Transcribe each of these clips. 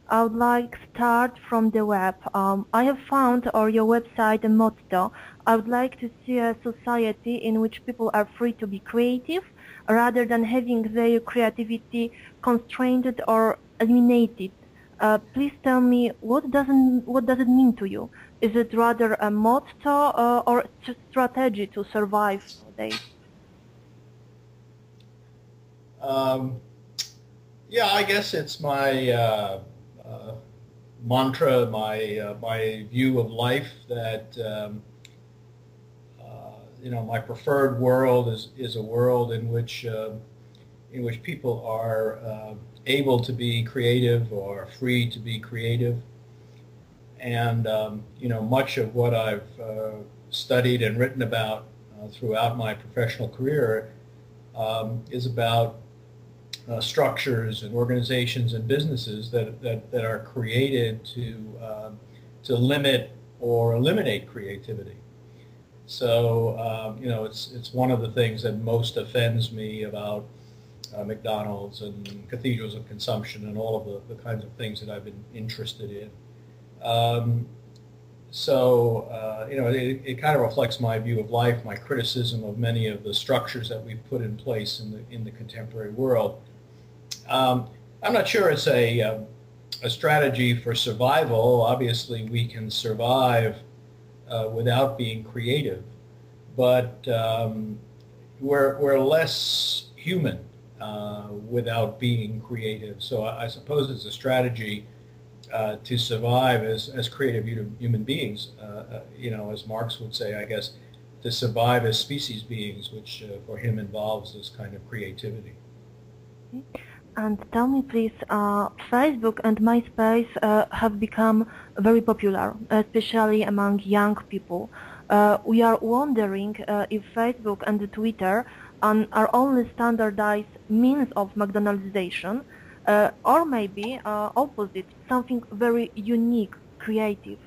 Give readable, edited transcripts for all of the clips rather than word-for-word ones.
I would like start from the web. I have found on your website a motto. I would like to see a society in which people are free to be creative rather than having their creativity constrained or eliminated. Please tell me what does it mean to you? Is it rather a motto or a strategy to survive nowadays? Um, yeah, I guess it's my mantra, my view of life that my preferred world is a world in which people are able to be creative or free to be creative. And much of what I've studied and written about throughout my professional career is about structures and organizations and businesses that are created to limit or eliminate creativity. So it's one of the things that most offends me about McDonald's and cathedrals of consumption and all of the kinds of things that I've been interested in. It kind of reflects my view of life, my criticism of many of the structures that we've put in place in the contemporary world. I'm not sure it's a strategy for survival. Obviously, we can survive without being creative, but we're less human without being creative. So I suppose it's a strategy to survive as creative human beings. As Marx would say, I guess, to survive as species beings, which for him involves this kind of creativity. And tell me, please, Facebook and MySpace have become very popular, especially among young people. We are wondering if Facebook and Twitter are only standardized means of Macdonaldization, or maybe opposite, something very unique, creative.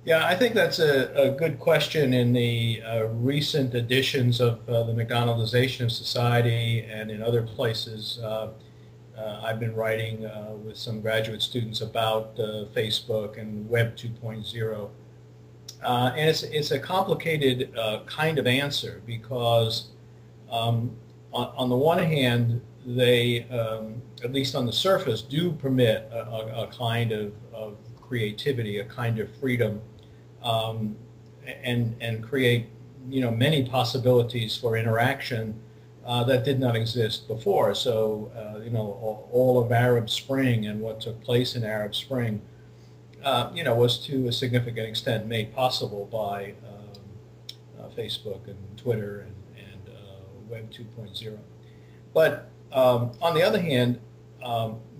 Yeah, I think that's a good question. In the recent editions of the Macdonaldization of society and in other places, I've been writing with some graduate students about Facebook and Web 2.0. And it's a complicated kind of answer because on the one hand, they, at least on the surface, do permit a kind of creativity, a kind of freedom, and create many possibilities for interaction that did not exist before. So all of Arab Spring and what took place in Arab Spring was to a significant extent made possible by Facebook and Twitter and Web 2.0. But on the other hand,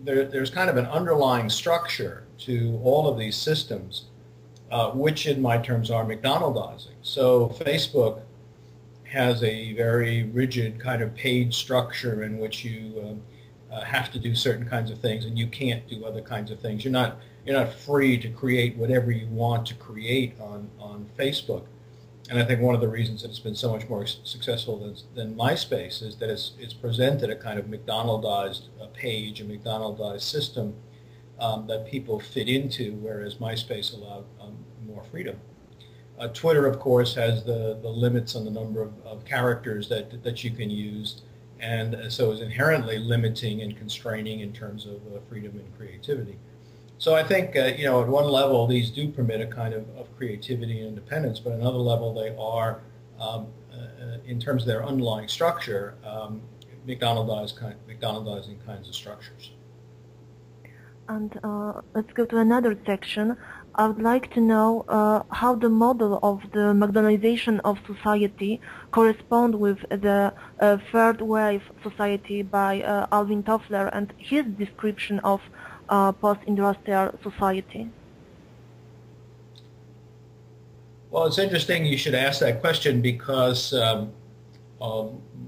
there's kind of an underlying structure to all of these systems, which in my terms are McDonaldizing. So Facebook has a very rigid kind of page structure in which you have to do certain kinds of things and you can't do other kinds of things. You're not free to create whatever you want to create on Facebook. And I think one of the reasons that it's been so much more successful than MySpace is that it's presented a kind of McDonaldized page, a McDonaldized system that people fit into, whereas MySpace allowed more freedom. Twitter, of course, has the limits on the number of characters that you can use, and so is inherently limiting and constraining in terms of freedom and creativity. So I think, at one level, these do permit a kind of creativity and independence, but at another level, they are, in terms of their underlying structure, McDonaldizing kinds of structures. And let's go to another section. I would like to know how the model of the Macdonaldization of society correspond with the third wave society by Alvin Toffler and his description of post-industrial society. Well, it's interesting you should ask that question because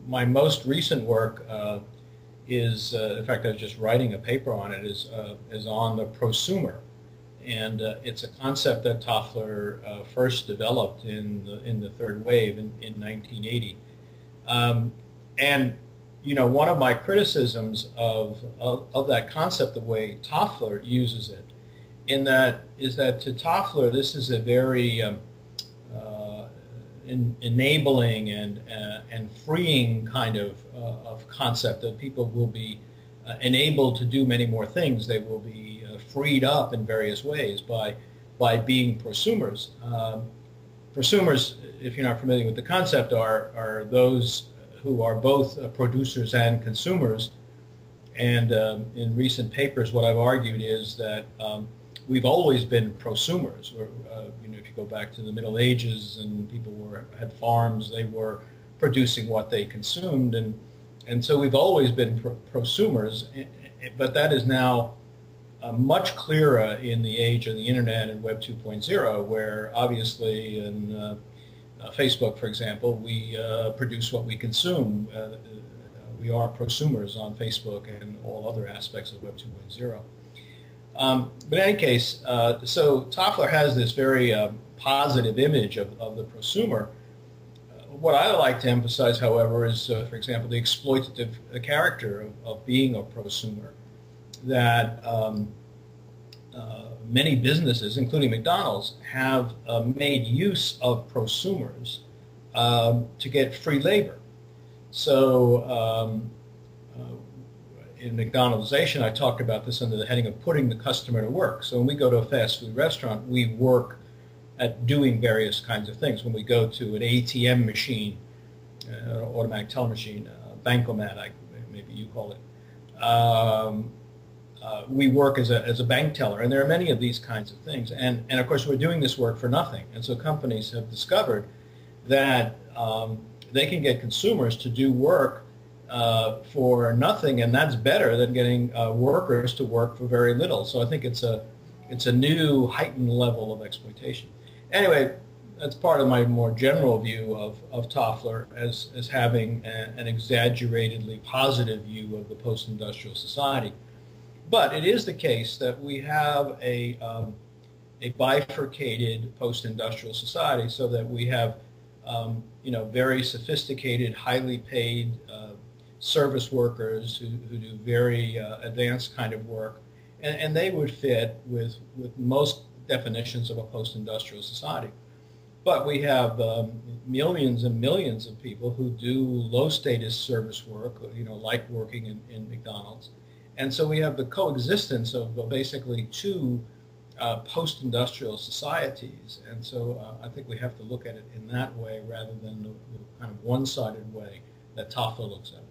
my most recent work is, in fact, I was just writing a paper on it, is on the prosumer. And it's a concept that Toffler first developed in the third wave in 1980. And one of my criticisms of that concept, the way Toffler uses it, is that to Toffler, this is a very enabling and freeing kind of concept that people will be enabled to do many more things. They will be freed up in various ways by being prosumers. Prosumers, if you're not familiar with the concept, are those who are both producers and consumers. And in recent papers, what I've argued is that we've always been prosumers. If you go back to the Middle Ages and people had farms, they were producing what they consumed, and so we've always been prosumers. But that is now much clearer in the age of the Internet and Web 2.0, where obviously in Facebook, for example, we produce what we consume. We are prosumers on Facebook and all other aspects of Web 2.0. But in any case, so Toffler has this very positive image of the prosumer. What I like to emphasize, however, is, for example, the exploitative character of being a prosumer. That many businesses, including McDonald's, have made use of prosumers to get free labor. So in Macdonaldization, I talked about this under the heading of putting the customer to work. So when we go to a fast food restaurant, we work at doing various kinds of things. When we go to an ATM machine, an automatic teller machine, bankomat, maybe you call it, we work as a bank teller, and there are many of these kinds of things. And of course, we're doing this work for nothing. And so companies have discovered that they can get consumers to do work for nothing, and that's better than getting workers to work for very little. So I think it's a new heightened level of exploitation. Anyway, that's part of my more general view of Toffler as having an exaggeratedly positive view of the post-industrial society. But it is the case that we have a bifurcated post-industrial society, so that we have very sophisticated, highly paid service workers who do very advanced kind of work, and they would fit with most definitions of a post-industrial society. But we have millions and millions of people who do low-status service work, like working in McDonald's. And so we have the coexistence of basically two post-industrial societies. And so I think we have to look at it in that way rather than the kind of one-sided way that Toffler looks at it.